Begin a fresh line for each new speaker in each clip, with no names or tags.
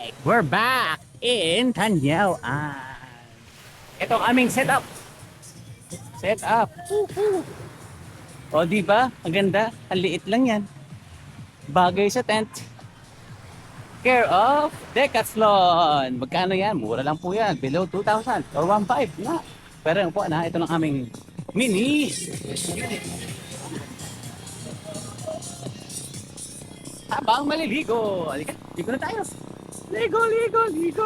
We're back in Tanyao. Ito ang aming setup. Woohoo. O di ba? Ang ganda. Ang liit lang yan. Bagay sa tent. Care of Decathlon. Magkano yan? Mura lang po yan. Below 2,000 or 1,500 na. Pero yung po na, ito lang aming mini unit. Habang maliligo. Halika, ligo na tayo. Ligo, ligo, ligo.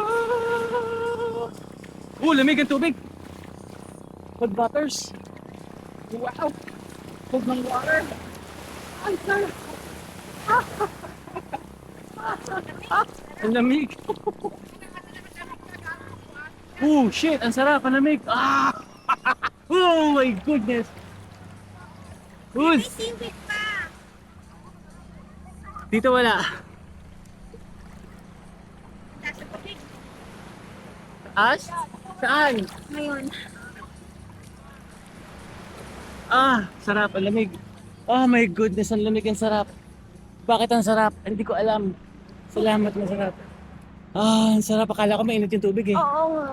Lamig ang tubig. Cold waters. Wow. Cold ng water. Ang sarap. Ang lamig. Shit. Ang sarap. Ang lamig. Oh my goodness.
May seaweed pa.
Dito wala.
Nasa tubig.
As? Saan?
Ngayon.
Sarap. Ang lamig. Oh my goodness. Ang lamig. Ang sarap. Bakit ang sarap? Hindi ko alam. Salamat na sarap. Ang sarap. Akala ko mainit yung tubig eh.
Oo nga.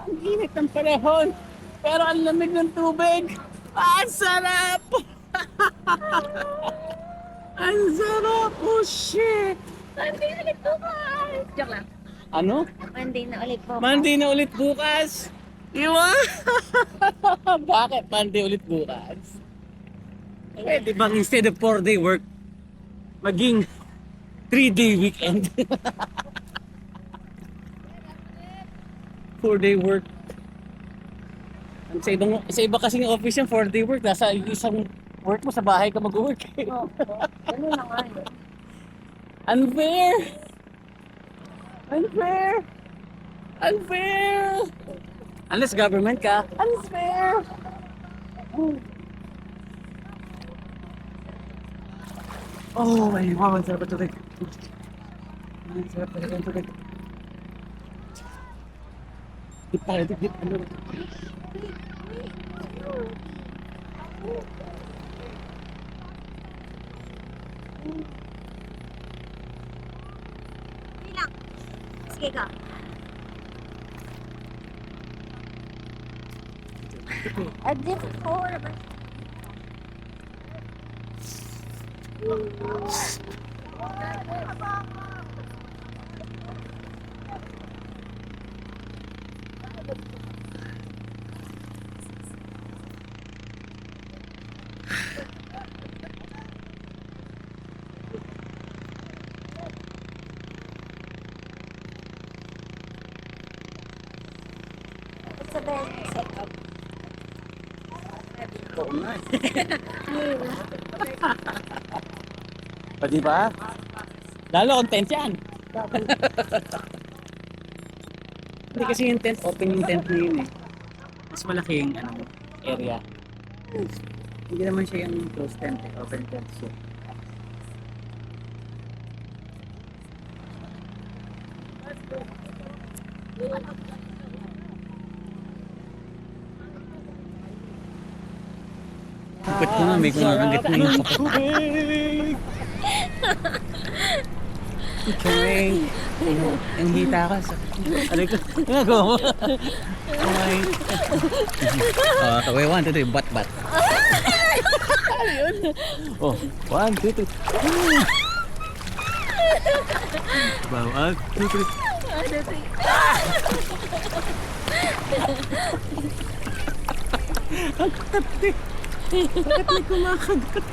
Ang init ng panahon. Pero ang lamig ng tubig. Ang sarap! Ang sarap! Oh shit!
Monday na ulit bukas. Joke lang.
Ano?
Monday na ulit bukas.
Monday na ulit bukas! Iwa! Bakit Monday ulit bukas? Pwede bang instead of 4-day work, maging 3-day weekend? 4-day work. Sa iba kasing office yung 4-day work. Nasa isang work mo, sa bahay ka mag-work.
Oo. Ano na nga yun?
Unfair! Unfair! Unfair! Unless government ka, unfair! Oh my God, ang sarap ang tubig. Ang sarap talaga ang tubig. Dip tayo, dip. Ano?
Hindi lang. Sige ka. At dito ko. It's the best setup.
Oo nga. O diba? Lalo content yan. Hindi kasi yung tent, open yung tent na yun eh. Mas malaki yung area. Hindi naman siya yung closed tent eh, open tent siya. Kapit ko nga, may kumakagat na yung tubig! Cheng! Ang hita ka sa... Aray ko, ginagawa mo? Ay! Kaway, 1, 2, 3, bat! Ayun! 1, 2, 3! Bawa, 2, 3! Ang kapit! Bakit may kumakagat?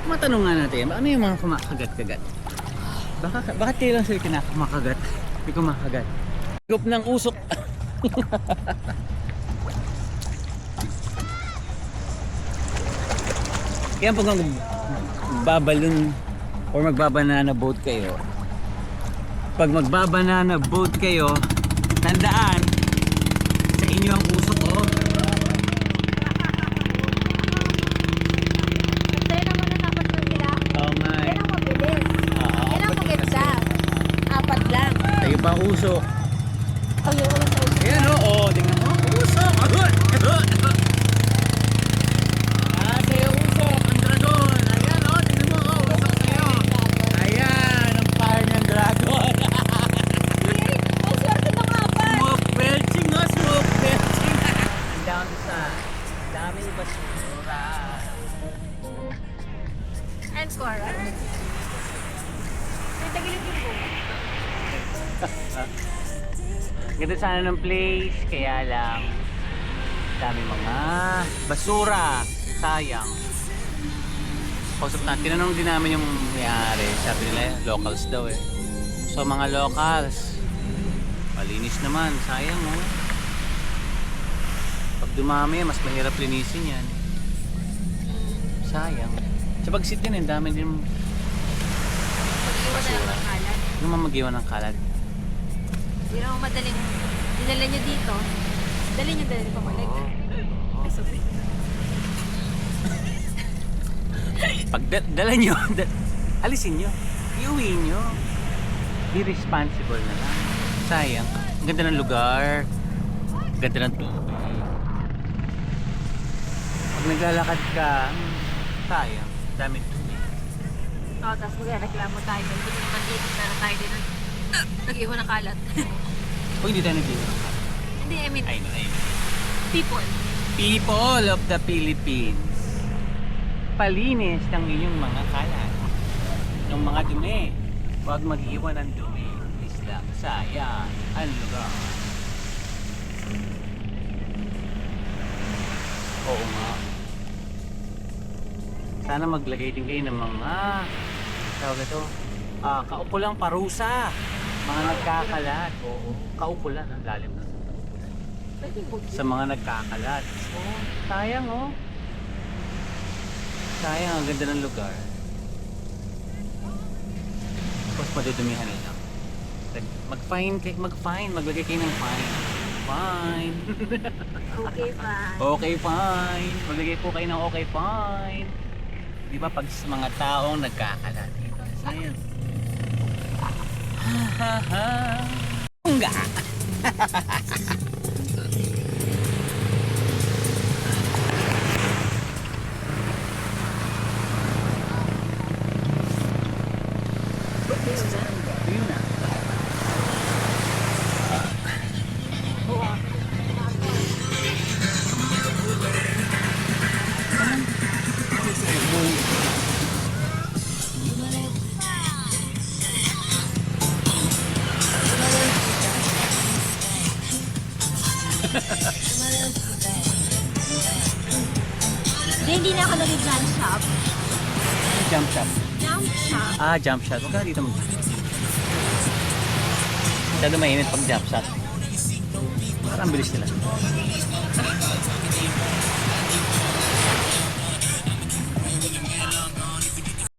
Matanong nga natin, ano yung mga kumakagat-kagat? Bakit kayo lang sila kinakumakagat? May kumakagat. Higop ng usok. Kaya pag magbabalon or magbabanana boat kayo, pag magbabanana boat kayo, tandaan, sa inyo ang usok
Sa'yo naman natapos ko sila.
Oh my.
Yan ang mabilis. Yan ang maganda. 4 lang.
Tayo pa usok.
Ayoko lang sa uso.
Ayan o, tingnan mo. Usok! Sa'yo usok, ang dragon. Ayan o, tingnan mo. Usok
Yan, Cora. May tagilid yung po.
Ganda sana ng place, kaya lang dami mga basura. Sayang. Kausap natin, tinanong din namin yung may-ari. Sabi nila, locals daw eh. So mga locals, malinis naman. Sayang oh. Pag dumami, mas mahirap linisin yan. Sayang. Sa pag-sit din, ang dami din
Mag-iwan na lang ng kalat.
yung mga mag-iwan ng kalat.
Hindi naman madaling dinala nyo dito. Dali nyo pa balik. Ay, sorry.
Pag dala nyo, alisin nyo. Iuwi nyo. Be responsible na lang. Sayang. Ang ganda ng lugar. Ang ganda ng tubig. Pag naglalakad ka, sayang. Dami tubig.
Oo, tapos magreklamo tayo. Hindi naman dito na tayo din. Nag-iwan ng kalat.
O hindi tayo nag-iwan.
Hindi, I mean,
I know.
people.
People of the Philippines. Palinis ng inyong mga kalat. Ng mga dumi. Huwag mag-iwan ng dumi. Please lang. Sayang. Ang lugar. Oo nga. Sana maglagay din kayo ng mga tawag ito. Kaukulang parusa. Mga nagkakalat. Oo. Kaukulan. Ang lalim na. Sa mga nagkakalat. Oh, sayang oh. Sayang, ang ganda ng lugar. Tapos madudumihan na lang. Mag-fine, maglagay kayo ng fine. Fine.
Okay, fine.
Okay, fine. Maglagay po kayo ng okay, fine. Di ba pag sa mga taong nagkakalat? Sayang. Ha ha ha. Unga. Yun na.
Hindi na ako nag-jump shop.
Jump shot.
Jump shop.
Jump shot. Huwag ka na dito mag masyado mainit pag jump shot. Parang bilis nila.